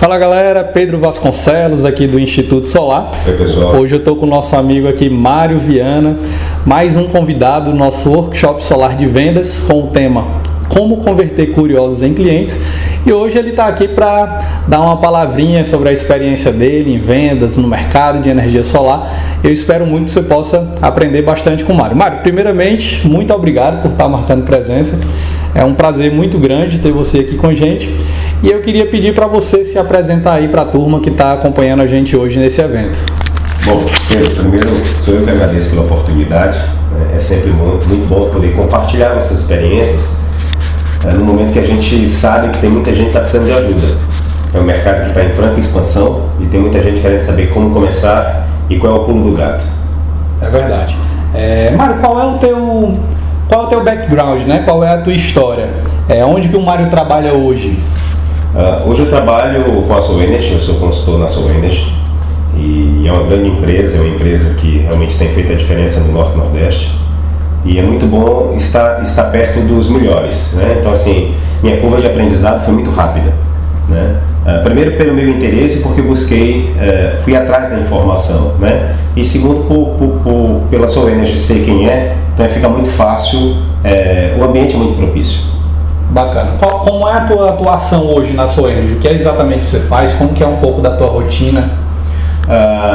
Fala galera, Pedro Vasconcelos aqui do Instituto Solar. Oi pessoal. Hoje eu estou com o nosso amigo aqui Mário Viana, mais um convidado do nosso workshop solar de vendas com o tema Como Converter Curiosos em Clientes. E hoje ele está aqui para dar uma palavrinha sobre a experiência dele em vendas, no mercado de energia solar. Eu espero muito que você possa aprender bastante com o Mário. Mário, primeiramente, muito obrigado por estar marcando presença. É um prazer muito grande ter você aqui com a gente. E eu queria pedir para você se apresentar aí para a turma que está acompanhando a gente hoje nesse evento. Bom, Pedro, primeiro sou eu que agradeço pela oportunidade. É sempre muito bom poder compartilhar nossas experiências no momento que a gente sabe que tem muita gente que está precisando de ajuda. É um mercado que está em franca expansão e tem muita gente querendo saber como começar e qual é o pulo do gato. É verdade. Mário, qual é o teu background, né? Qual é a tua história? Onde que o Mário trabalha hoje? Hoje eu trabalho com a Soul Energy, eu sou consultor na Soul Energy e é uma grande empresa, é uma empresa que realmente tem feito a diferença no Norte e Nordeste e é muito bom estar perto dos melhores, né? Então assim, minha curva de aprendizado foi muito rápida, né? Primeiro pelo meu interesse, porque eu fui atrás da informação, né? E segundo pela Soul Energy ser quem é, então fica muito fácil, o ambiente é muito propício. Bacana. Como é a tua atuação hoje na Soul Energy? O que é exatamente que você faz? Como que é um pouco da tua rotina?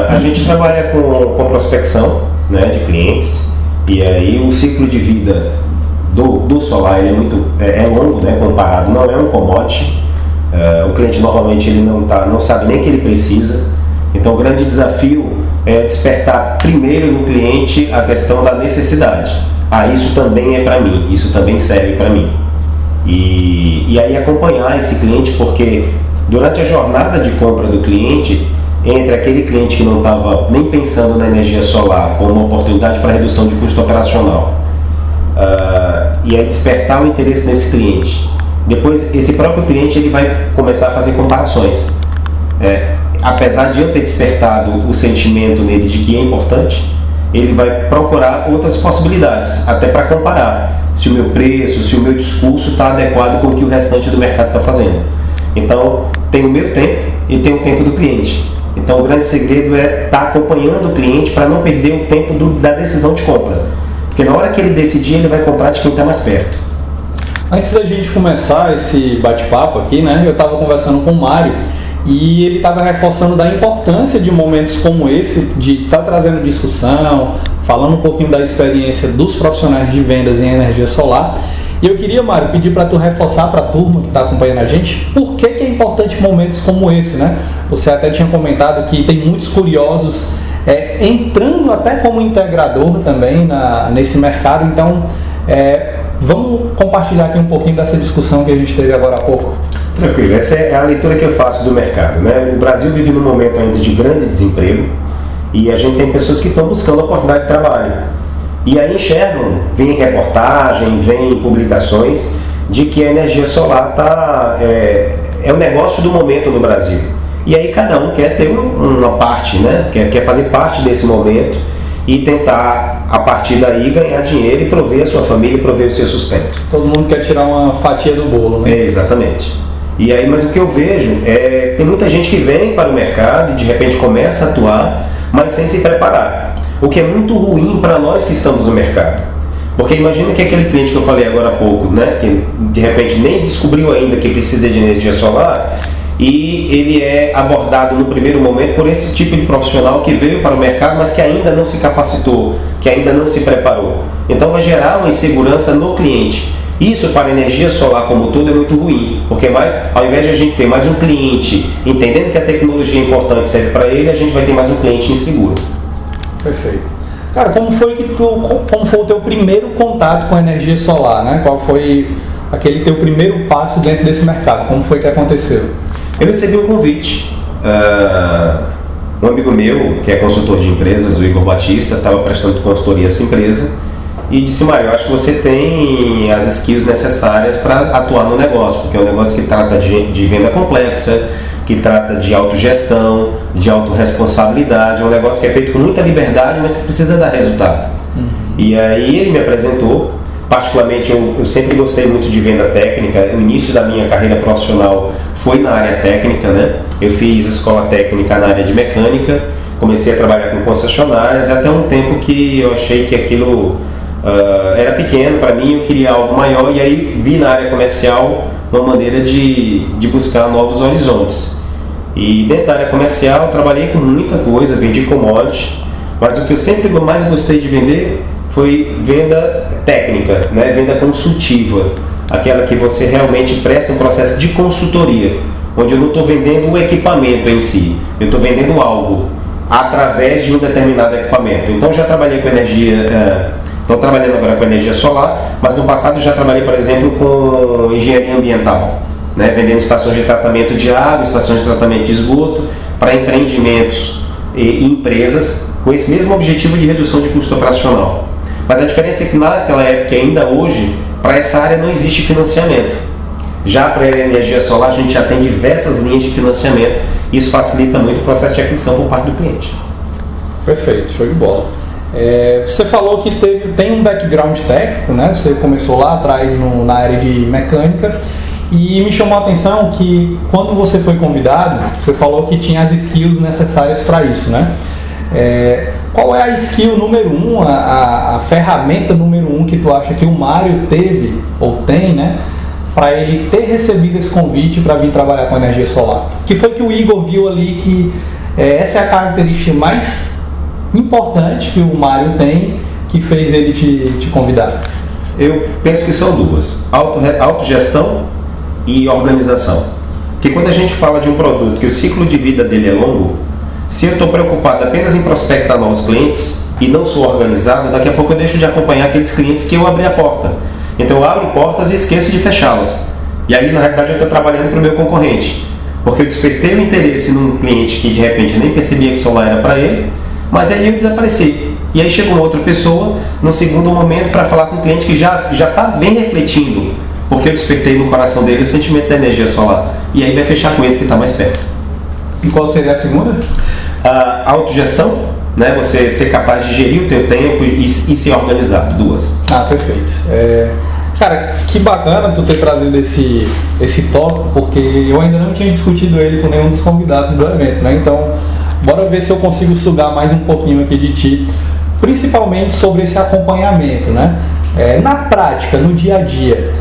A gente trabalha com prospecção, né, de clientes, e aí o ciclo de vida do solar ele é longo, né, comparado, não é um commodity. O cliente normalmente ele não sabe nem que ele precisa, então o grande desafio é despertar primeiro no cliente a questão da necessidade. Isso também é para mim, isso também serve para mim. E aí acompanhar esse cliente, porque durante a jornada de compra do cliente, entre aquele cliente que não estava nem pensando na energia solar como uma oportunidade para redução de custo operacional, e aí despertar o interesse nesse cliente, depois esse próprio cliente ele vai começar a fazer comparações. Apesar de eu ter despertado o sentimento nele de que é importante, ele vai procurar outras possibilidades, até para comparar se o meu preço, se o meu discurso está adequado com o que o restante do mercado está fazendo. Então, tem o meu tempo e tem o tempo do cliente. Então, o grande segredo é estar acompanhando o cliente para não perder o tempo da decisão de compra. Porque na hora que ele decidir, ele vai comprar de quem está mais perto. Antes da gente começar esse bate-papo aqui, né, eu estava conversando com o Mário e ele estava reforçando da importância de momentos como esse, de estar trazendo discussão, falando um pouquinho da experiência dos profissionais de vendas em energia solar. E eu queria, Mário, pedir para tu reforçar para a turma que está acompanhando a gente, por que é importante momentos como esse, né? Você até tinha comentado que tem muitos curiosos entrando até como integrador também nesse mercado, então vamos compartilhar aqui um pouquinho dessa discussão que a gente teve agora há pouco. Tranquilo, essa é a leitura que eu faço do mercado, né? O Brasil vive num momento ainda de grande desemprego e a gente tem pessoas que estão buscando oportunidade de trabalho. E aí enxergam, vem reportagem, vem publicações de que a energia solar é o negócio do momento no Brasil. E aí cada um quer ter uma parte, né? Quer fazer parte desse momento e tentar, a partir daí, ganhar dinheiro e prover a sua família e prover o seu sustento. Todo mundo quer tirar uma fatia do bolo, né? Exatamente. E aí, mas o que eu vejo tem muita gente que vem para o mercado e de repente começa a atuar, mas sem se preparar. O que é muito ruim para nós que estamos no mercado. Porque imagina que aquele cliente que eu falei agora há pouco, né, que de repente nem descobriu ainda que precisa de energia solar, e ele é abordado no primeiro momento por esse tipo de profissional que veio para o mercado, mas que ainda não se capacitou, que ainda não se preparou. Então vai gerar uma insegurança no cliente. Isso para a energia solar como um todo é muito ruim, porque ao invés de a gente ter mais um cliente entendendo que a tecnologia é importante e serve para ele, a gente vai ter mais um cliente inseguro. Perfeito. Cara, como foi o teu primeiro contato com a energia solar, né? Qual foi aquele teu primeiro passo dentro desse mercado? Como foi que aconteceu? Eu recebi um convite. Um amigo meu, que é consultor de empresas, o Igor Batista, estava prestando consultoria a essa empresa e disse: Mário, eu acho que você tem as skills necessárias para atuar no negócio, porque é um negócio que trata de venda complexa, que trata de autogestão, de autorresponsabilidade, é um negócio que é feito com muita liberdade, mas que precisa dar resultado. E aí ele me apresentou, Particularmente, eu sempre gostei muito de venda técnica. O início da minha carreira profissional foi na área técnica, né? Eu fiz escola técnica na área de mecânica, comecei a trabalhar com concessionárias, até um tempo que eu achei que aquilo era pequeno para mim, eu queria algo maior, e aí vi na área comercial uma maneira de buscar novos horizontes. E dentro da área comercial, trabalhei com muita coisa, vendi commodity, mas o que eu sempre mais gostei de vender foi venda técnica, né? Venda consultiva, aquela que você realmente presta um processo de consultoria, onde eu não estou vendendo o equipamento em si, eu estou vendendo algo através de um determinado equipamento. Então já trabalhei com energia, estou trabalhando agora com energia solar, mas no passado já trabalhei, por exemplo, com engenharia ambiental, né? Vendendo estações de tratamento de água, estações de tratamento de esgoto para empreendimentos e empresas com esse mesmo objetivo de redução de custo operacional. Mas a diferença é que naquela época e ainda hoje, para essa área não existe financiamento. Já para a energia solar a gente já tem diversas linhas de financiamento, isso facilita muito o processo de aquisição por parte do cliente. Perfeito, show de bola. Você falou que tem um background técnico, né? Você começou lá atrás na área de mecânica, e me chamou a atenção que quando você foi convidado, você falou que tinha as skills necessárias para isso, né? Qual é a skill número 1, a ferramenta número 1 que tu acha que o Mário teve ou tem, né, para ele ter recebido esse convite para vir trabalhar com energia solar? Que foi que o Igor viu ali que essa é a característica mais importante que o Mário tem, que fez ele te convidar? Eu penso que são duas: autogestão e organização. Porque quando a gente fala de um produto que o ciclo de vida dele é longo, se eu estou preocupado apenas em prospectar novos clientes e não sou organizado, daqui a pouco eu deixo de acompanhar aqueles clientes que eu abri a porta. Então eu abro portas e esqueço de fechá-las. E aí, na realidade, eu estou trabalhando para o meu concorrente. Porque eu despertei o interesse num cliente que de repente eu nem percebia que solar era para ele, mas aí eu desapareci. E aí chega uma outra pessoa, no segundo momento, para falar com um cliente que já está bem refletindo, porque eu despertei no coração dele o sentimento da energia solar. E aí vai fechar com esse que está mais perto. E qual seria a segunda? A autogestão, né? Você ser capaz de gerir o teu tempo e ser organizado. Duas. Perfeito. Cara, que bacana tu ter trazido esse tópico, porque eu ainda não tinha discutido ele com nenhum dos convidados do evento, né? Então, bora ver se eu consigo sugar mais um pouquinho aqui de ti, principalmente sobre esse acompanhamento, né? Na prática, no dia a dia,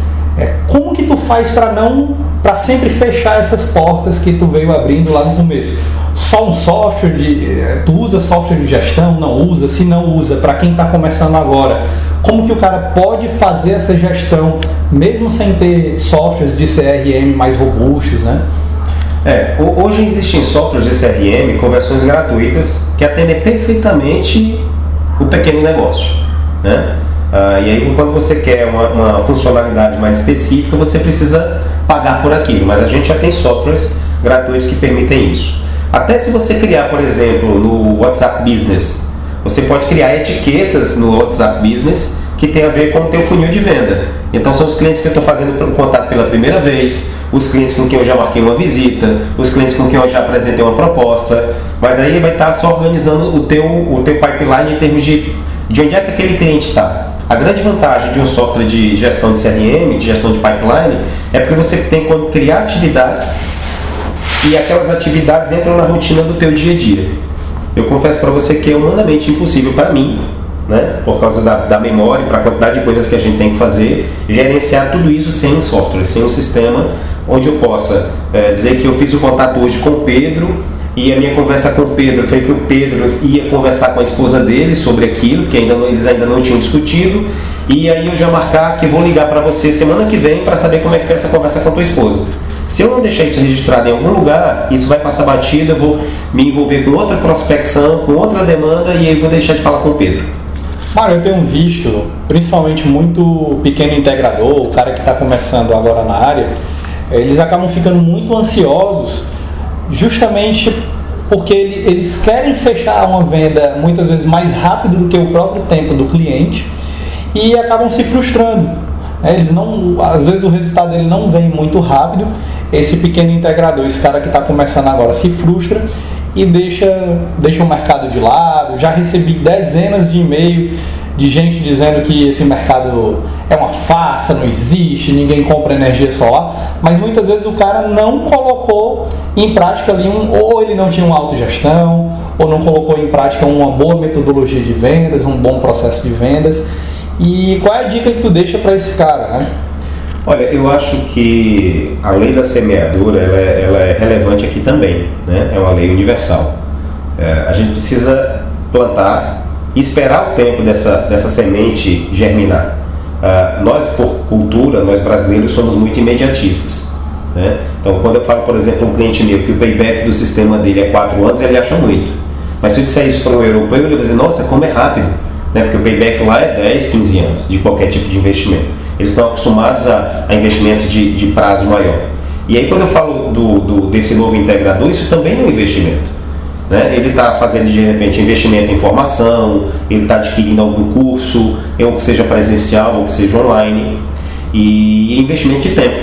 como que tu faz para sempre fechar essas portas que tu veio abrindo lá no começo? Só um software tu usa software de gestão? Não usa? Se não usa, para quem está começando agora, como que o cara pode fazer essa gestão mesmo sem ter softwares de CRM mais robustos, né? Hoje existem softwares de CRM com versões gratuitas que atendem perfeitamente o pequeno negócio, né? E aí, quando você quer uma funcionalidade mais específica, você precisa pagar por aquilo, mas a gente já tem softwares gratuitos que permitem isso. Até se você criar, por exemplo, no WhatsApp Business, você pode criar etiquetas no WhatsApp Business que tem a ver com o teu funil de venda. Então são os clientes que eu estou fazendo contato pela primeira vez, os clientes com quem eu já marquei uma visita, os clientes com quem eu já apresentei uma proposta, mas aí ele vai estar só organizando o teu pipeline em termos de onde é que aquele cliente está. A grande vantagem de um software de gestão de CRM, de gestão de pipeline, é porque você tem como criar atividades e aquelas atividades entram na rotina do teu dia a dia. Eu confesso para você que é humanamente impossível para mim, né, por causa da memória e para a quantidade de coisas que a gente tem que fazer, gerenciar tudo isso sem um software, sem um sistema onde eu possa dizer que eu fiz o contato hoje com o Pedro e a minha conversa com o Pedro foi que o Pedro ia conversar com a esposa dele sobre aquilo, porque eles ainda não tinham discutido, e aí eu já marcar que vou ligar para você semana que vem para saber como é que foi essa conversa com a tua esposa. Se eu não deixar isso registrado em algum lugar, isso vai passar batido, eu vou me envolver com outra prospecção, com outra demanda, e aí vou deixar de falar com o Pedro. Mário, eu tenho visto, principalmente muito pequeno integrador, o cara que está começando agora na área, eles acabam ficando muito ansiosos, justamente porque eles querem fechar uma venda muitas vezes mais rápido do que o próprio tempo do cliente e acabam se frustrando. Às vezes o resultado dele não vem muito rápido. Esse pequeno integrador, esse cara que está começando agora, se frustra e deixa o mercado de lado. Já recebi dezenas de e-mails de gente dizendo que esse mercado é uma farsa, não existe, ninguém compra energia solar, mas muitas vezes o cara não colocou em prática ali, ou ele não tinha uma autogestão, ou não colocou em prática uma boa metodologia de vendas, um bom processo de vendas. E qual é a dica que tu deixa para esse cara, né? Olha, eu acho que a lei da semeadura ela é relevante aqui também, né? É uma lei universal. A gente precisa plantar e esperar o tempo dessa semente germinar. Nós, por cultura, nós brasileiros somos muito imediatistas, né? Então, quando eu falo, por exemplo, um cliente meu que o payback do sistema dele é 4 anos, ele acha muito. Mas se eu disser isso para um europeu, ele vai dizer, nossa, como é rápido, né? Porque o payback lá é 10, 15 anos de qualquer tipo de investimento. Eles estão acostumados a investimento de prazo maior. E aí, quando eu falo desse novo integrador, isso também é um investimento, né? Ele está fazendo de repente investimento em formação, ele está adquirindo algum curso, ou que seja presencial ou que seja online, e investimento de tempo.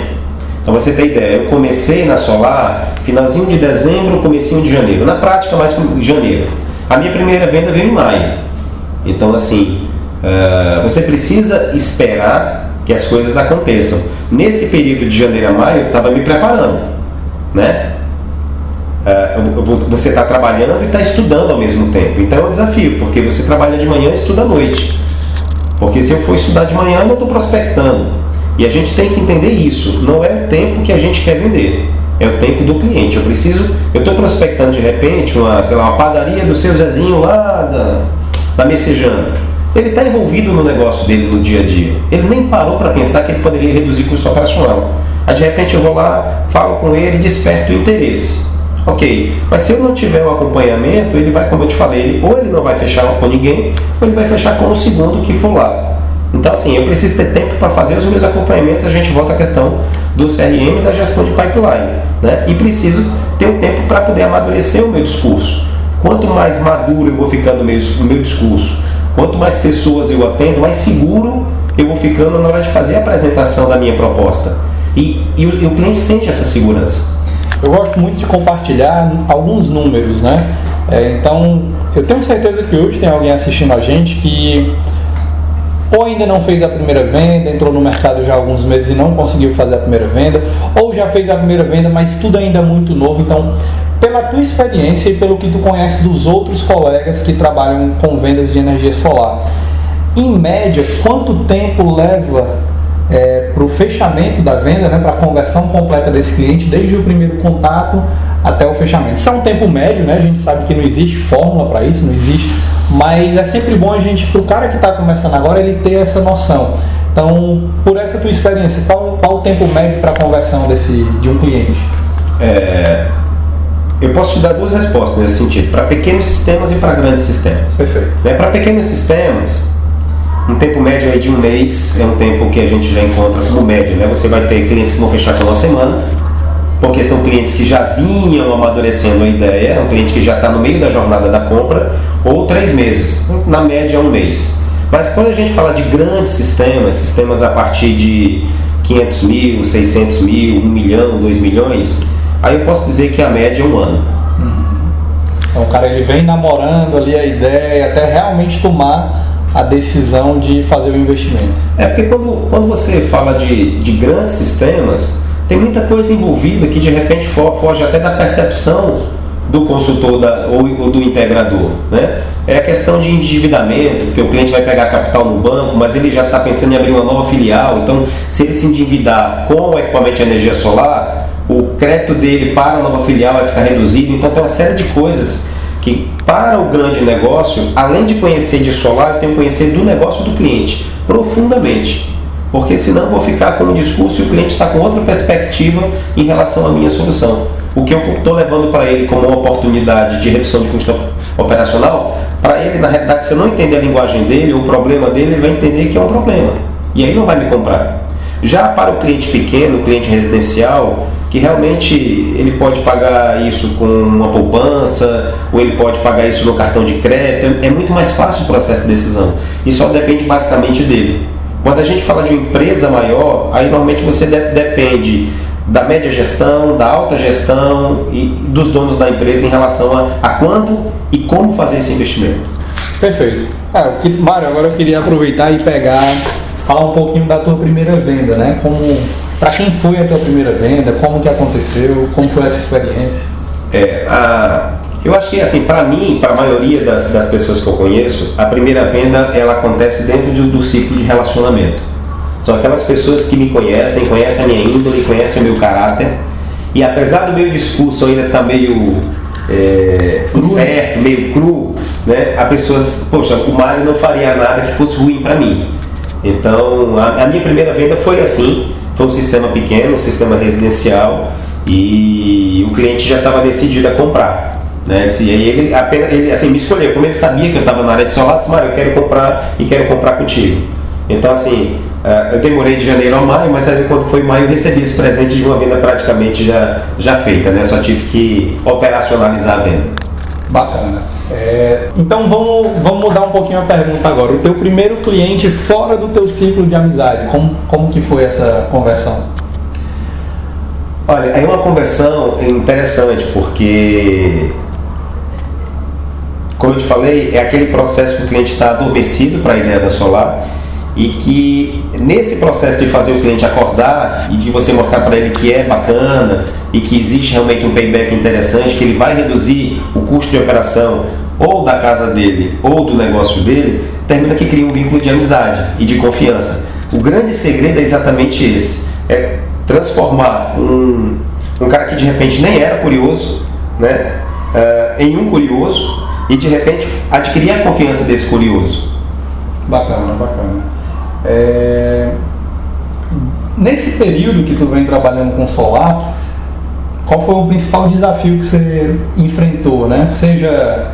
Então você tem ideia, eu comecei na Solar finalzinho de dezembro, comecinho de janeiro, na prática mais em janeiro. A minha primeira venda veio em maio. Então assim, você precisa esperar que as coisas aconteçam. Nesse período de janeiro a maio eu estava me preparando, né? Você está trabalhando e está estudando ao mesmo tempo. Então é um desafio, porque você trabalha de manhã e estuda à noite. Porque se eu for estudar de manhã, eu não estou prospectando. E a gente tem que entender isso. Não é o tempo que a gente quer vender, é o tempo do cliente. Eu estou prospectando de repente uma padaria do seu Zezinho lá da Messejana. Ele está envolvido no negócio dele no dia a dia. Ele nem parou para pensar que ele poderia reduzir custo operacional. Aí de repente eu vou lá, falo com ele e desperto o interesse. Ok, mas se eu não tiver o acompanhamento, ele vai, como eu te falei, ou ele não vai fechar com ninguém, ou ele vai fechar com o segundo que for lá. Então assim, eu preciso ter tempo para fazer os meus acompanhamentos. A gente volta à questão do CRM e da gestão de pipeline, né? E preciso ter o tempo para poder amadurecer o meu discurso. Quanto mais maduro eu vou ficando no meu discurso, quanto mais pessoas eu atendo, mais seguro eu vou ficando na hora de fazer a apresentação da minha proposta. E o cliente sente essa segurança. Eu gosto muito de compartilhar alguns números, né? Então, eu tenho certeza que hoje tem alguém assistindo a gente que ou ainda não fez a primeira venda, entrou no mercado já há alguns meses e não conseguiu fazer a primeira venda, ou já fez a primeira venda, mas tudo ainda é muito novo. Então, pela tua experiência e pelo que tu conhece dos outros colegas que trabalham com vendas de energia solar, em média, quanto tempo leva para o fechamento da venda, né, para a conversão completa desse cliente, desde o primeiro contato até o fechamento? Isso é um tempo médio, né? A gente sabe que não existe fórmula para isso, não existe, mas é sempre bom para o cara que está começando agora, ele ter essa noção. Então, por essa tua experiência, qual o tempo médio para a conversão de um cliente? Eu posso te dar duas respostas nesse sentido, para pequenos sistemas e para grandes sistemas. Perfeito. Para pequenos sistemas, um tempo médio aí de um mês é um tempo que a gente já encontra como médio, né? Você vai ter clientes que vão fechar com uma semana, porque são clientes que já vinham amadurecendo a ideia, é um cliente que já está no meio da jornada da compra, ou 3 meses, na média um mês. Mas quando a gente fala de grandes sistemas a partir de 500 mil, 600 mil, 1 milhão, 2 milhões, aí eu posso dizer que a média é um ano. Então o cara ele vem namorando ali a ideia até realmente tomar a decisão de fazer o investimento. Porque quando você fala de grandes sistemas, tem muita coisa envolvida que de repente foge até da percepção do consultor ou do integrador, né? É a questão de endividamento, porque o cliente vai pegar capital no banco, mas ele já está pensando em abrir uma nova filial. Então, se ele se endividar com o equipamento de energia solar, o crédito dele para a nova filial vai ficar reduzido. Então, tem uma série de coisas que, para o grande negócio, além de conhecer de solar, eu tenho que conhecer do negócio do cliente profundamente, porque senão eu vou ficar com um discurso e o cliente está com outra perspectiva em relação à minha solução. O que eu estou levando para ele como uma oportunidade de redução de custo operacional, para ele, na realidade, se eu não entender a linguagem dele, o problema dele, ele vai entender que é um problema, e aí não vai me comprar. Já para o cliente pequeno, o cliente residencial, que realmente ele pode pagar isso com uma poupança, ou ele pode pagar isso no cartão de crédito, é muito mais fácil o processo de decisão. E só depende basicamente dele. Quando a gente fala de uma empresa maior, aí normalmente você depende da média gestão, da alta gestão e dos donos da empresa em relação a quando e como fazer esse investimento. Perfeito. Mário, agora eu queria aproveitar e pegar falar um pouquinho da tua primeira venda, né? Para quem foi a tua primeira venda, como que aconteceu, como foi essa experiência? Eu acho que, assim, para mim, para a maioria das pessoas que eu conheço, a primeira venda, ela acontece dentro do ciclo de relacionamento. São aquelas pessoas que me conhecem a minha índole, conhecem o meu caráter, e apesar do meu discurso ainda estar meio incerto, meio cru, né, a pessoas, poxa, o Mário não faria nada que fosse ruim para mim. Então, a minha primeira venda foi assim, foi um sistema pequeno, um sistema residencial, e o cliente já estava decidido a comprar, né? E aí ele assim, me escolheu, como ele sabia que eu estava na área de solar, disse: Mário, eu quero comprar e quero comprar contigo. Então, assim, eu demorei de janeiro a maio, mas aí quando foi maio eu recebi esse presente de uma venda praticamente já feita, né? Só tive que operacionalizar a venda. Bacana. Então vamos mudar um pouquinho a pergunta agora. O teu primeiro cliente fora do teu ciclo de amizade, como que foi essa conversão? Olha, é uma conversão interessante, porque, como eu te falei, é aquele processo que o cliente está adormecido para a ideia da solar, e que nesse processo de fazer o cliente acordar e de você mostrar para ele que é bacana e que existe realmente um payback interessante, que ele vai reduzir o custo de operação ou da casa dele ou do negócio dele, termina que cria um vínculo de amizade e de confiança. O grande segredo é exatamente esse, é transformar um cara que de repente nem era curioso, né, em um curioso, e de repente adquirir a confiança desse curioso. Bacana. Nesse período que tu vem trabalhando com solar, qual foi o principal desafio que você enfrentou, né? Seja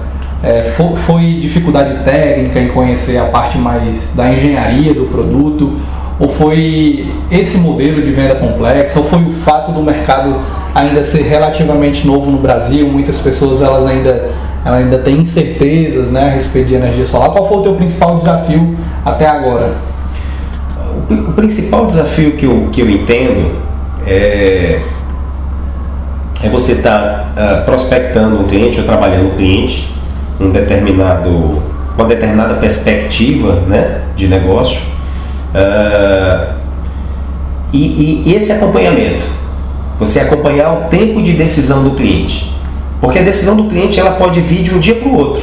foi dificuldade técnica em conhecer a parte mais da engenharia do produto, ou foi esse modelo de venda complexa, ou foi o fato do mercado ainda ser relativamente novo no Brasil, muitas pessoas elas ainda têm incertezas, né, a respeito de energia solar. Qual foi o teu principal desafio até agora? O principal desafio que eu entendo é você estar prospectando um cliente ou trabalhando um cliente com uma determinada perspectiva, né, de negócio, e esse acompanhamento, você acompanhar o tempo de decisão do cliente, porque a decisão do cliente ela pode vir de um dia para o outro.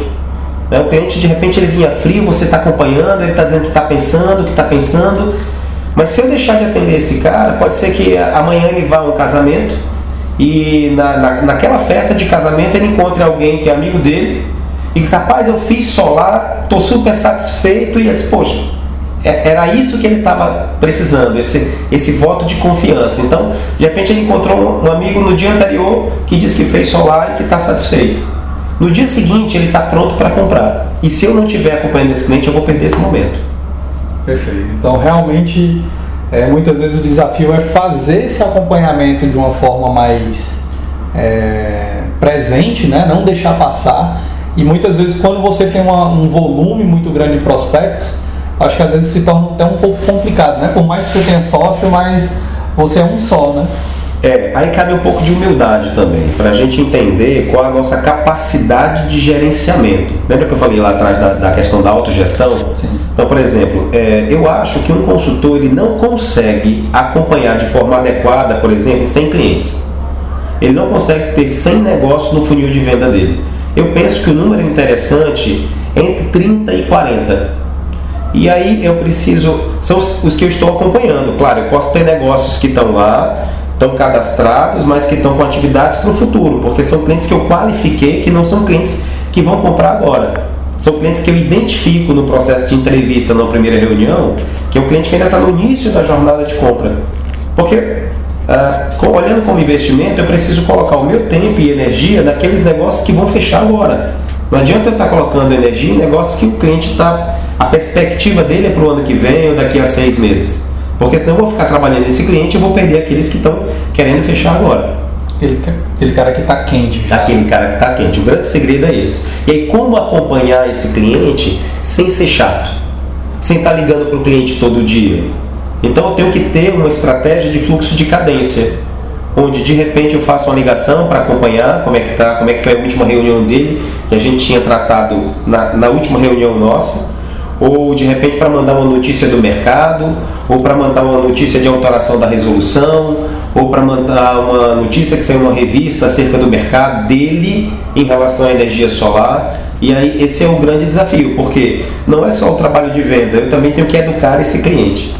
O cliente, de repente, ele vinha frio, você está acompanhando, ele está dizendo que está pensando, mas se eu deixar de atender esse cara, pode ser que amanhã ele vá a um casamento e naquela festa de casamento ele encontre alguém que é amigo dele e diz: rapaz, eu fiz solar, estou super satisfeito, e ele diz: poxa, era isso que ele estava precisando, esse voto de confiança. Então, de repente ele encontrou um amigo no dia anterior que diz que fez solar e que está satisfeito. No dia seguinte ele está pronto para comprar, e se eu não estiver acompanhando esse cliente, eu vou perder esse momento. Perfeito. Então realmente muitas vezes o desafio é fazer esse acompanhamento de uma forma mais presente, né? Não deixar passar, e muitas vezes quando você tem um volume muito grande de prospectos, acho que às vezes se torna até um pouco complicado, né? Por mais que você tenha software, mas você é um só, né? Aí cabe um pouco de humildade também, para a gente entender qual a nossa capacidade de gerenciamento. Lembra que eu falei lá atrás da questão da autogestão? Sim. Então, por exemplo, eu acho que um consultor ele não consegue acompanhar de forma adequada, por exemplo, 100 clientes. Ele não consegue ter 100 negócios no funil de venda dele. Eu penso que o número interessante é entre 30 e 40. E aí eu preciso, são os que eu estou acompanhando. Claro, eu posso ter negócios que estão lá, estão cadastrados, mas que estão com atividades para o futuro, porque são clientes que eu qualifiquei, que não são clientes que vão comprar agora. São clientes que eu identifico no processo de entrevista, na primeira reunião, que é um cliente que ainda está no início da jornada de compra. Porque, olhando como investimento, eu preciso colocar o meu tempo e energia naqueles negócios que vão fechar agora. Não adianta eu estar colocando energia em negócios que o cliente a perspectiva dele é para o ano que vem ou daqui a 6 meses. Porque senão eu vou ficar trabalhando nesse cliente e vou perder aqueles que estão querendo fechar agora. Aquele cara que está quente. Aquele cara que está quente. O grande segredo é esse. E aí, como acompanhar esse cliente sem ser chato? Sem estar ligando para o cliente todo dia? Então eu tenho que ter uma estratégia de fluxo de cadência, onde de repente eu faço uma ligação para acompanhar como é que foi a última reunião dele, que a gente tinha tratado na última reunião nossa, ou de repente para mandar uma notícia do mercado, ou para mandar uma notícia de alteração da resolução, ou para mandar uma notícia que saiu numa revista acerca do mercado dele em relação à energia solar. E aí esse é o grande desafio, porque não é só o trabalho de venda, eu também tenho que educar esse cliente.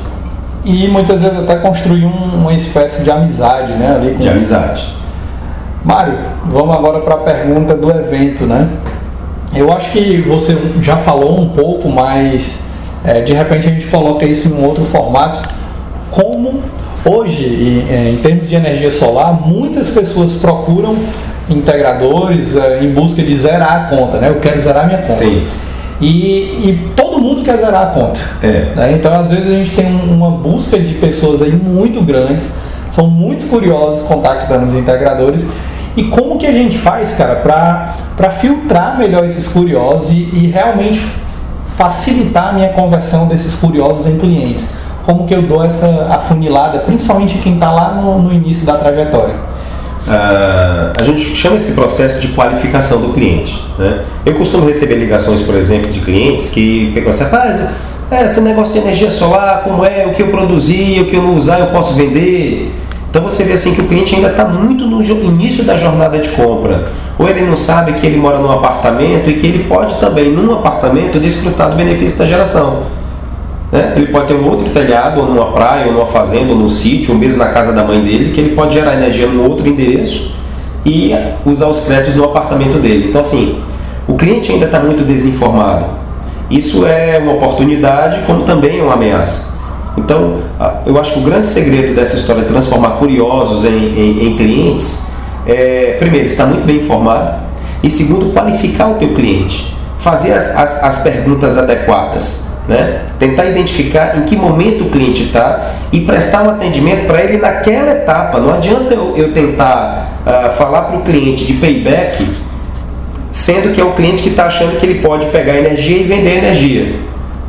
E muitas vezes até construir uma espécie de amizade, né? Ali com... De amizade. Mário, vamos agora para a pergunta do evento, né? Eu acho que você já falou um pouco, mas de repente a gente coloca isso em um outro formato. Como hoje, em termos de energia solar, muitas pessoas procuram integradores em busca de zerar a conta, né? Eu quero zerar minha conta. Sim. E todo mundo quer zerar a conta. Né? Então, às vezes, a gente tem uma busca de pessoas aí muito grandes, são muitos curiosos contactando os integradores. E como que a gente faz, cara, para filtrar melhor esses curiosos e realmente facilitar a minha conversão desses curiosos em clientes? Como que eu dou essa afunilada, principalmente quem está lá no início da trajetória? A gente chama esse processo de qualificação do cliente, né? Eu costumo receber ligações, por exemplo, de clientes que pegam assim: rapaz, esse negócio de energia solar, como é, o que eu produzi, o que eu não usar, eu posso vender. Então você vê assim que o cliente ainda está muito no início da jornada de compra. Ou ele não sabe que ele mora num apartamento e que ele pode também, num apartamento, desfrutar do benefício da geração. Né? Ele pode ter um outro telhado, ou numa praia, ou numa fazenda, ou num sítio, ou mesmo na casa da mãe dele, que ele pode gerar energia num outro endereço e usar os créditos no apartamento dele. Então assim, o cliente ainda está muito desinformado. Isso é uma oportunidade, como também é uma ameaça. Então, eu acho que o grande segredo dessa história de transformar curiosos em clientes é, primeiro, estar muito bem informado, e segundo, qualificar o teu cliente, fazer as perguntas adequadas, né? Tentar identificar em que momento o cliente está e prestar um atendimento para ele naquela etapa. Não adianta eu tentar falar para o cliente de payback, sendo que é o cliente que está achando que ele pode pegar energia e vender energia,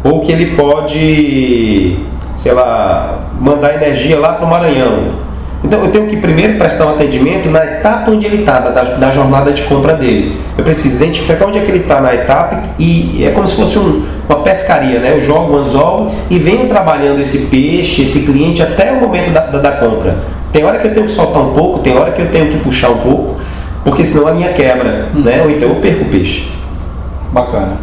ou que ele pode, sei lá, mandar energia lá para o Maranhão. Então eu tenho que primeiro prestar um atendimento na etapa onde ele está, da jornada de compra dele. Eu preciso identificar onde é que ele está na etapa, e é como se fosse uma pescaria, né? Eu jogo um anzol e venho trabalhando esse peixe, esse cliente, até o momento da compra. Tem hora que eu tenho que soltar um pouco, tem hora que eu tenho que puxar um pouco, porque senão a linha quebra, né? Ou então eu perco o peixe. Bacana.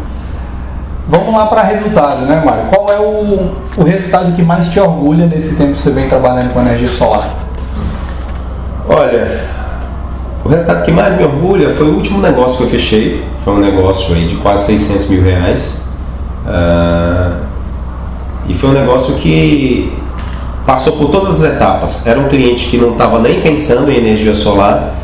Vamos lá para resultado, né, Mário? Qual é o resultado que mais te orgulha nesse tempo que você vem trabalhando com energia solar? Olha, o resultado que mais me orgulha foi o último negócio que eu fechei. Foi um negócio aí de quase 600 mil reais. E foi um negócio que passou por todas as etapas. Era um cliente que não estava nem pensando em energia solar.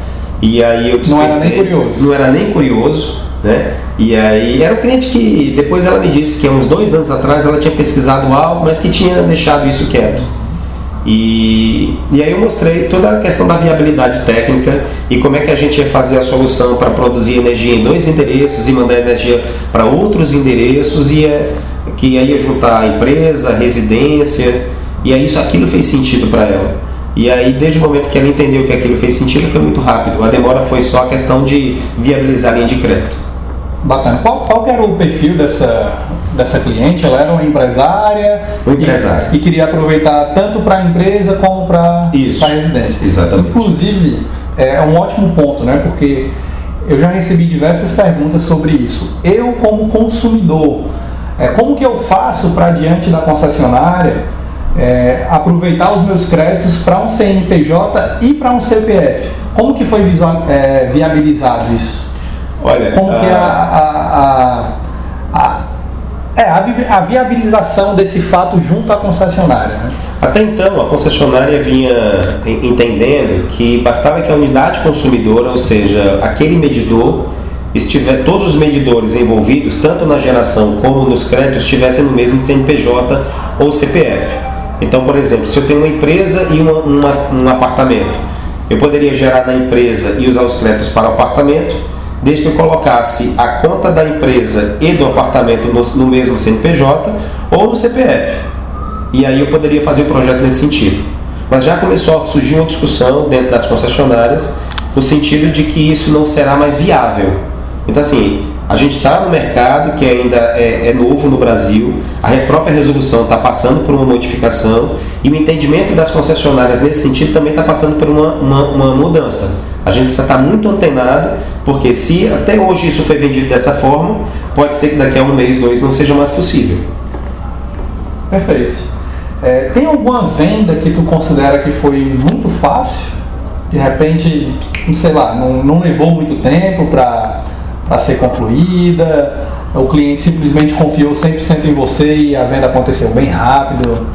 E aí eu não era nem curioso. Não era nem curioso, né? E aí era um cliente que depois ela me disse que há uns 2 anos atrás ela tinha pesquisado algo, mas que tinha deixado isso quieto. E aí eu mostrei toda a questão da viabilidade técnica e como é que a gente ia fazer a solução para produzir energia em 2 endereços e mandar energia para outros endereços, e que ia juntar a empresa, a residência, e aí aquilo fez sentido para ela. E aí desde o momento que ela entendeu que aquilo fez sentido, foi muito rápido. A demora foi só a questão de viabilizar a linha de crédito. Bacana. Qual que era o perfil dessa cliente? Ela era uma empresária? Uma empresária. E queria aproveitar tanto para a empresa como para a residência. Exatamente. Inclusive, é um ótimo ponto, né? Porque eu já recebi diversas perguntas sobre isso. Eu, como consumidor, como que eu faço para, diante da concessionária, aproveitar os meus créditos para um CNPJ e para um CPF? Como que foi viabilizado isso? Olha, como que a viabilização desse fato junto à concessionária, né? Até então, a concessionária vinha entendendo que bastava que a unidade consumidora, ou seja, aquele medidor, todos os medidores envolvidos, tanto na geração como nos créditos, estivessem no mesmo CNPJ ou CPF. Então, por exemplo, se eu tenho uma empresa e um apartamento, eu poderia gerar na empresa e usar os créditos para o apartamento, desde que eu colocasse a conta da empresa e do apartamento no mesmo CNPJ ou no CPF. E aí eu poderia fazer o projeto nesse sentido. Mas já começou a surgir uma discussão dentro das concessionárias, no sentido de que isso não será mais viável. Então assim, A gente está no mercado que ainda é novo no Brasil, a própria resolução está passando por uma modificação e o entendimento das concessionárias nesse sentido também está passando por uma mudança. A gente precisa estar muito antenado, porque se até hoje isso foi vendido dessa forma, pode ser que daqui a 1 mês, 2 não seja mais possível. Perfeito. Tem alguma venda que tu considera que foi muito fácil? De repente, sei lá, não levou muito tempo para ser concluída? O cliente simplesmente confiou 100% em você e a venda aconteceu bem rápido?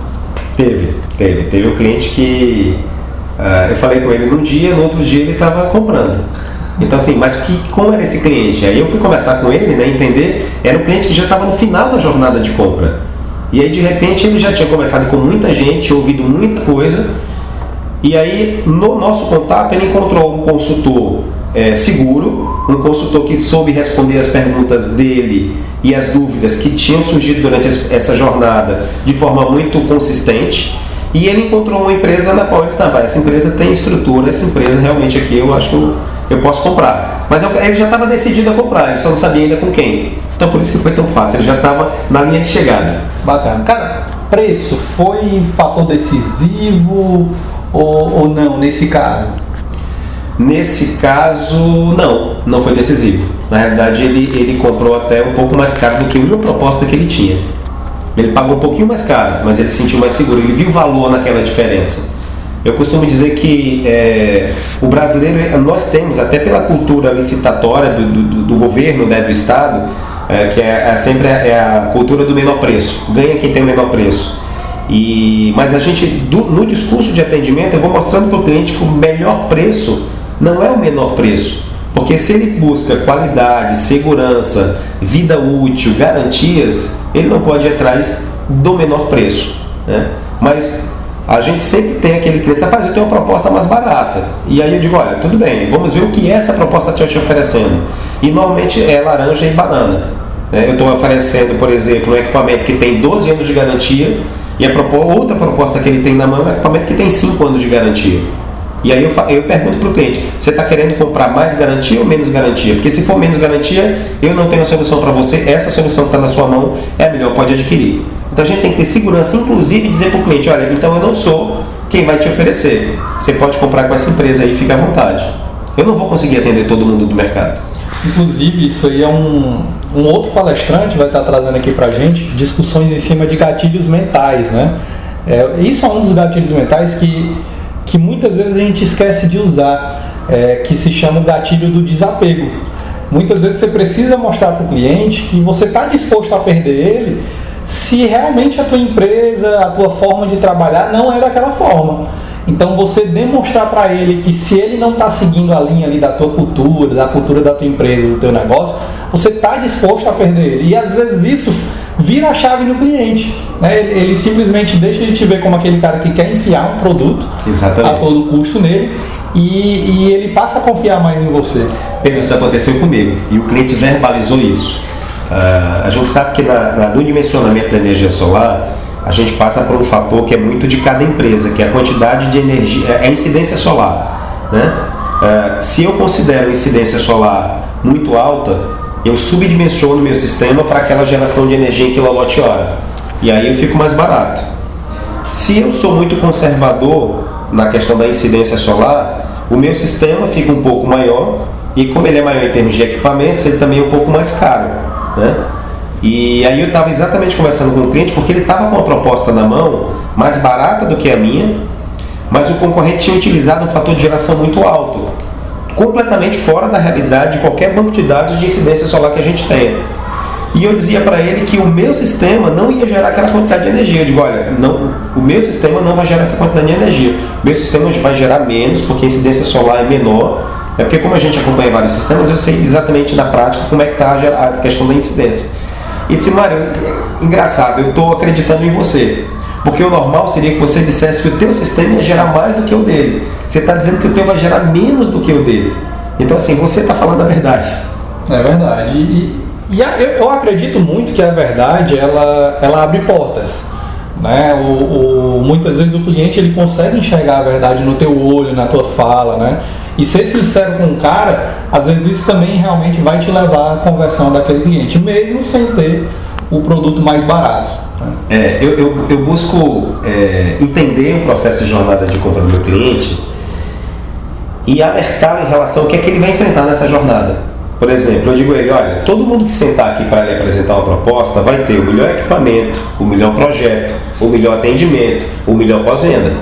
Teve um cliente que eu falei com ele num dia, no outro dia ele estava comprando. Então assim, mas como era esse cliente? Aí eu fui conversar com ele, né, entender, era um cliente que já estava no final da jornada de compra. E aí de repente ele já tinha conversado com muita gente, ouvido muita coisa, e aí no nosso contato ele encontrou um consultor seguro, um consultor que soube responder as perguntas dele e as dúvidas que tinham surgido durante essa jornada de forma muito consistente. E ele encontrou uma empresa na qual ele estava, essa empresa tem estrutura, essa empresa realmente aqui eu acho que eu posso comprar. Mas ele já estava decidido a comprar, ele só não sabia ainda com quem. Então por isso que foi tão fácil, ele já estava na linha de chegada. Bacana. Cara, preço foi fator decisivo ou não nesse caso? Nesse caso, não foi decisivo. Na realidade ele comprou até um pouco mais caro do que a última proposta que ele tinha. Ele pagou um pouquinho mais caro, mas ele se sentiu mais seguro, ele viu valor naquela diferença. Eu costumo dizer que o brasileiro, nós temos, até pela cultura licitatória do governo, né, do Estado, que sempre a cultura do menor preço, ganha quem tem o menor preço. Mas a gente, no discurso de atendimento, eu vou mostrando para o cliente que o melhor preço não é o menor preço. Porque se ele busca qualidade, segurança, vida útil, garantias, ele não pode ir atrás do menor preço, né? Mas a gente sempre tem aquele cliente, rapaz, eu tenho uma proposta mais barata. E aí eu digo, olha, tudo bem, vamos ver o que essa proposta está te oferecendo. E normalmente é laranja e banana, né? Eu estou oferecendo, por exemplo, um equipamento que tem 12 anos de garantia e outra proposta que ele tem na mão é um equipamento que tem 5 anos de garantia. E aí eu pergunto para o cliente, você está querendo comprar mais garantia ou menos garantia? Porque se for menos garantia, eu não tenho a solução para você, essa solução que está na sua mão é a melhor, pode adquirir. Então a gente tem que ter segurança, inclusive dizer para o cliente, olha, então eu não sou quem vai te oferecer. Você pode comprar com essa empresa aí, fica à vontade. Eu não vou conseguir atender todo mundo do mercado. Inclusive, isso aí é um outro palestrante vai estar trazendo aqui para a gente, discussões em cima de gatilhos mentais, né? Isso é um dos gatilhos mentais que muitas vezes a gente esquece de usar, que se chama o gatilho do desapego. Muitas vezes você precisa mostrar para o cliente que você está disposto a perder ele se realmente a tua empresa, a tua forma de trabalhar não é daquela forma. Então você demonstrar para ele que se ele não está seguindo a linha ali da tua cultura, da cultura da tua empresa, do teu negócio, você está disposto a perder ele. E às vezes isso vira a chave no cliente, né? Ele simplesmente deixa de te ver como aquele cara que quer enfiar um produto a todo custo nele e ele passa a confiar mais em você. Pedro, isso aconteceu comigo e o cliente verbalizou isso. A gente sabe que no dimensionamento da energia solar a gente passa por um fator que é muito de cada empresa, que é a quantidade de energia, a incidência solar, né? Se eu considero a incidência solar muito alta, eu subdimensiono meu sistema para aquela geração de energia em quilowatt-hora. E aí eu fico mais barato. Se eu sou muito conservador na questão da incidência solar, o meu sistema fica um pouco maior e como ele é maior em termos de equipamentos, ele também é um pouco mais caro, né? E aí eu estava exatamente conversando com o cliente porque ele estava com uma proposta na mão mais barata do que a minha, mas o concorrente tinha utilizado um fator de geração muito alto, completamente fora da realidade de qualquer banco de dados de incidência solar que a gente tenha. E eu dizia para ele que o meu sistema não ia gerar aquela quantidade de energia. Eu digo, olha, não, o meu sistema não vai gerar essa quantidade de energia. O meu sistema vai gerar menos, porque a incidência solar é menor. É porque como a gente acompanha vários sistemas, eu sei exatamente na prática como é que está a questão da incidência. E disse, Mário, engraçado, eu estou acreditando em você. Porque o normal seria que você dissesse que o teu sistema ia gerar mais do que o dele. Você está dizendo que o teu vai gerar menos do que o dele. Então assim, você está falando a verdade. É verdade. Eu acredito muito que a verdade ela abre portas. né? Muitas vezes o cliente ele consegue enxergar a verdade no teu olho, na tua fala, né? E ser sincero com o cara, às vezes isso também realmente vai te levar à conversão daquele cliente, mesmo sem ter o produto mais barato. Né? Eu busco entender o processo de jornada de compra do meu cliente e alertá-lo em relação ao que é que ele vai enfrentar nessa jornada. Por exemplo, eu digo a ele, olha, todo mundo que sentar aqui para lhe apresentar uma proposta vai ter o melhor equipamento, o melhor projeto, o melhor atendimento, o melhor pós-venda.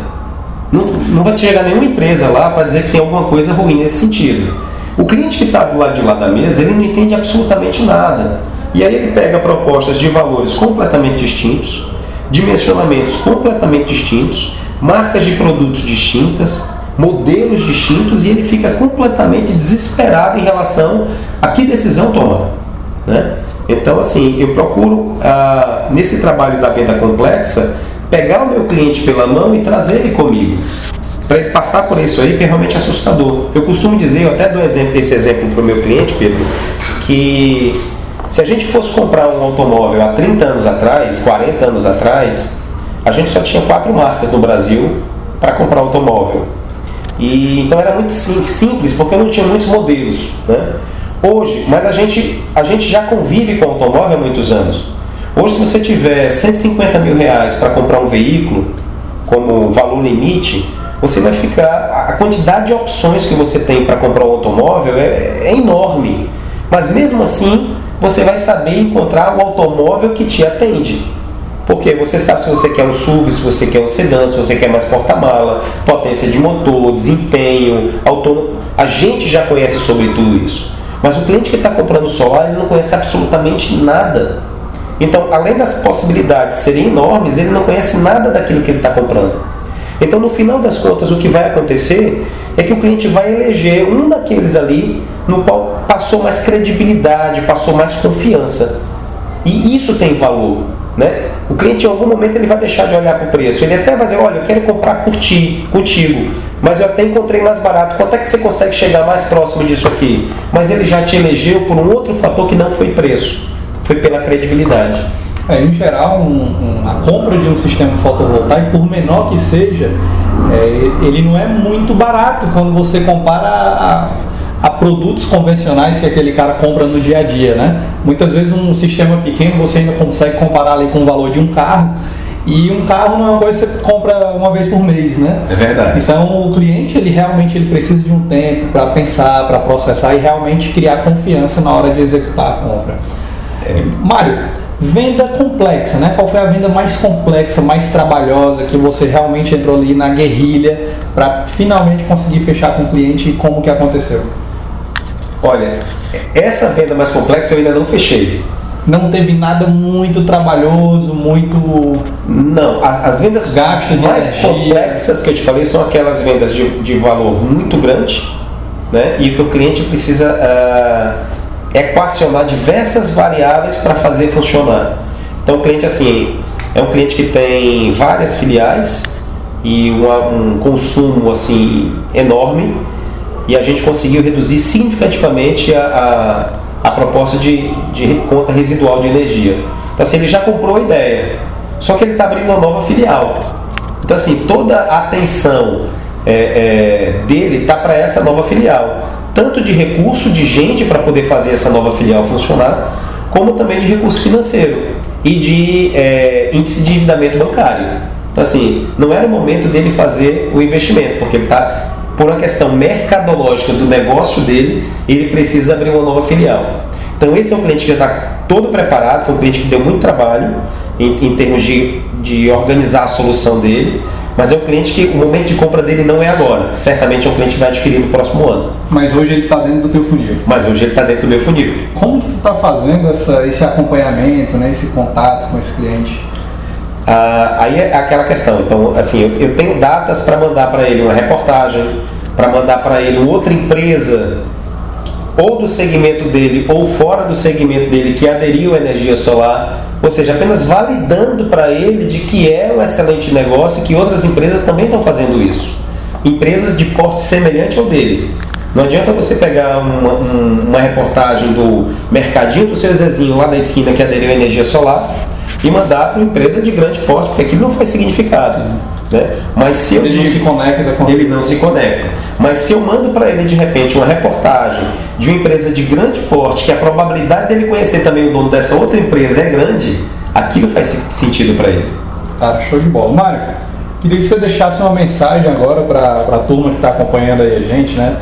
Não vai chegar nenhuma empresa lá para dizer que tem alguma coisa ruim nesse sentido. O cliente que está do lado de lá da mesa, ele não entende absolutamente nada. E aí ele pega propostas de valores completamente distintos, dimensionamentos completamente distintos, marcas de produtos distintas, modelos distintos, e ele fica completamente desesperado em relação a que decisão tomar, né? Então, assim, eu procuro, nesse trabalho da venda complexa, pegar o meu cliente pela mão e trazer ele comigo, para ele passar por isso aí, que é realmente assustador. Eu costumo dizer, eu até dou esse exemplo para o meu cliente, Pedro, que se a gente fosse comprar um automóvel há 30 anos atrás, 40 anos atrás, a gente só tinha 4 marcas no Brasil para comprar automóvel. E então era muito simples, porque não tinha muitos modelos, né? Hoje, mas a gente já convive com o automóvel há muitos anos. Hoje, se você tiver 150 mil reais para comprar um veículo como valor limite, você vai ficar... A quantidade de opções que você tem para comprar um automóvel é enorme. Mas mesmo assim, você vai saber encontrar o automóvel que te atende. Porque você sabe se você quer um SUV, se você quer um sedã, se você quer mais porta-mala, potência de motor, desempenho, autônomo. A gente já conhece sobre tudo isso. Mas o cliente que está comprando solar, ele não conhece absolutamente nada. Então, além das possibilidades serem enormes, ele não conhece nada daquilo que ele está comprando. Então, no final das contas, o que vai acontecer é que o cliente vai eleger um daqueles ali no qual passou mais credibilidade, passou mais confiança. E isso tem valor, né? O cliente, em algum momento, ele vai deixar de olhar para o preço. Ele até vai dizer, olha, eu quero comprar por ti, contigo, mas eu até encontrei mais barato. Quanto é que você consegue chegar mais próximo disso aqui? Mas ele já te elegeu por um outro fator que não foi preço, foi pela credibilidade. Em geral, a compra de um sistema fotovoltaico, por menor que seja, ele não é muito barato quando você compara a produtos convencionais que aquele cara compra no dia a dia, né? Muitas vezes um sistema pequeno você ainda consegue comparar ali com o valor de um carro, e um carro não é uma coisa que você compra uma vez por mês, né? É verdade. Então o cliente ele realmente precisa de um tempo para pensar, para processar e realmente criar confiança na hora de executar a compra. Mário, venda complexa, né? Qual foi a venda mais complexa, mais trabalhosa, que você realmente entrou ali na guerrilha para finalmente conseguir fechar com o cliente, e como que aconteceu? Olha, essa venda mais complexa eu ainda não fechei. Não teve nada muito trabalhoso, muito... Não, as vendas mais complexas que eu te falei são aquelas vendas de valor muito grande, né? E que o cliente precisa equacionar diversas variáveis para fazer funcionar. Então o cliente, assim, é um cliente que tem várias filiais e um consumo assim enorme, e a gente conseguiu reduzir significativamente a proposta de conta residual de energia. Então assim, ele já comprou a ideia, só que ele está abrindo uma nova filial. Então assim, toda a atenção dele está para essa nova filial, tanto de recurso de gente para poder fazer essa nova filial funcionar, como também de recurso financeiro e de índice de endividamento bancário. Então assim, não era o momento dele fazer o investimento, porque ele está, por uma questão mercadológica do negócio dele, ele precisa abrir uma nova filial. Então esse é um cliente que já está todo preparado, foi um cliente que deu muito trabalho em termos de organizar a solução dele, mas é um cliente que o momento de compra dele não é agora. Certamente é um cliente que vai adquirir no próximo ano. Mas hoje ele está dentro do teu funil. Mas hoje ele está dentro do meu funil. Como que tu está fazendo esse acompanhamento, né, esse contato com esse cliente? Aí é aquela questão. Então, assim, eu tenho datas para mandar para ele uma reportagem, para mandar para ele uma outra empresa, ou do segmento dele, ou fora do segmento dele, que aderiu à energia solar. Ou seja, apenas validando para ele de que é um excelente negócio e que outras empresas também estão fazendo isso. Empresas de porte semelhante ao dele. Não adianta você pegar uma reportagem do mercadinho do seu Zezinho lá da esquina que aderiu à energia solar e mandar para uma empresa de grande porte, porque aquilo não faz significado. Né? Mas se ele não se conecta com ele não se conecta. Mas se eu mando para ele de repente uma reportagem de uma empresa de grande porte, que a probabilidade dele conhecer também o dono dessa outra empresa é grande, aquilo faz sentido para ele. Cara, show de bola. Mário, queria que você deixasse uma mensagem agora para a turma que está acompanhando aí a gente, né?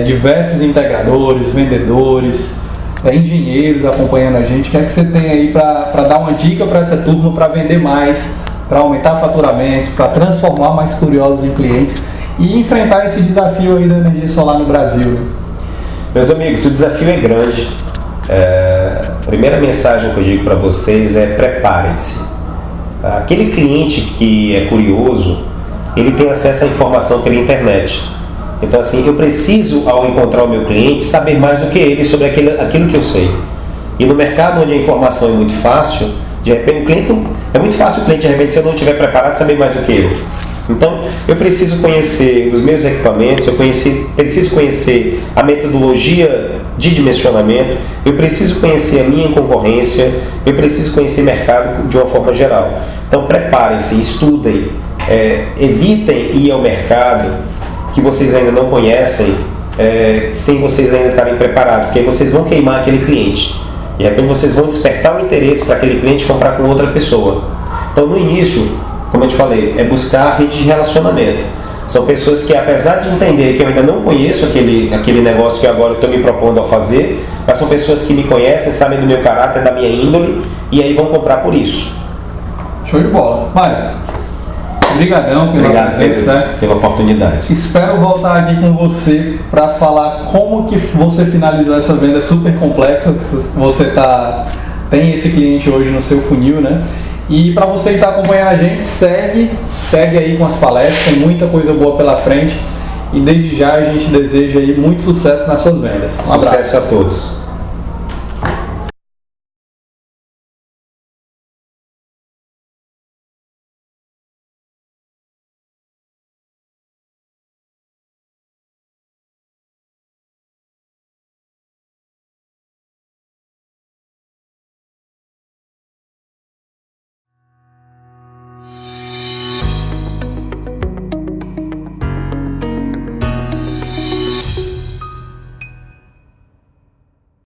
Diversos integradores, vendedores, engenheiros acompanhando a gente. O que é que você tem aí para dar uma dica para essa turma para vender mais, para aumentar faturamento, para transformar mais curiosos em clientes e enfrentar esse desafio aí da energia solar no Brasil? Né? Meus amigos, o desafio é grande. A primeira mensagem que eu digo para vocês é: preparem-se. Aquele cliente que é curioso, ele tem acesso à informação pela internet. Então, assim, eu preciso, ao encontrar o meu cliente, saber mais do que ele sobre aquilo que eu sei. E no mercado onde a informação é muito fácil, de repente, é muito fácil o cliente, de repente, se eu não estiver preparado, saber mais do que eu. Então, eu preciso conhecer os meus equipamentos, preciso conhecer a metodologia de dimensionamento, eu preciso conhecer a minha concorrência, eu preciso conhecer mercado de uma forma geral. Então, preparem-se, estudem, evitem ir ao mercado que vocês ainda não conhecem, sem vocês ainda estarem preparados, porque aí vocês vão queimar aquele cliente. E aí vocês vão despertar o interesse para aquele cliente comprar com outra pessoa. Então, no início, como eu te falei, é buscar a rede de relacionamento. São pessoas que, apesar de entender que eu ainda não conheço aquele negócio que agora estou me propondo a fazer, mas são pessoas que me conhecem, sabem do meu caráter, da minha índole, e aí vão comprar por isso. Show de bola. Mário, obrigadão pela oportunidade. Espero voltar aqui com você para falar como que você finalizou essa venda super complexa. Você tem esse cliente hoje no seu funil, né? E para você que está acompanhando a gente, segue aí com as palestras, tem muita coisa boa pela frente. E desde já a gente deseja aí muito sucesso nas suas vendas. Sucesso a todos.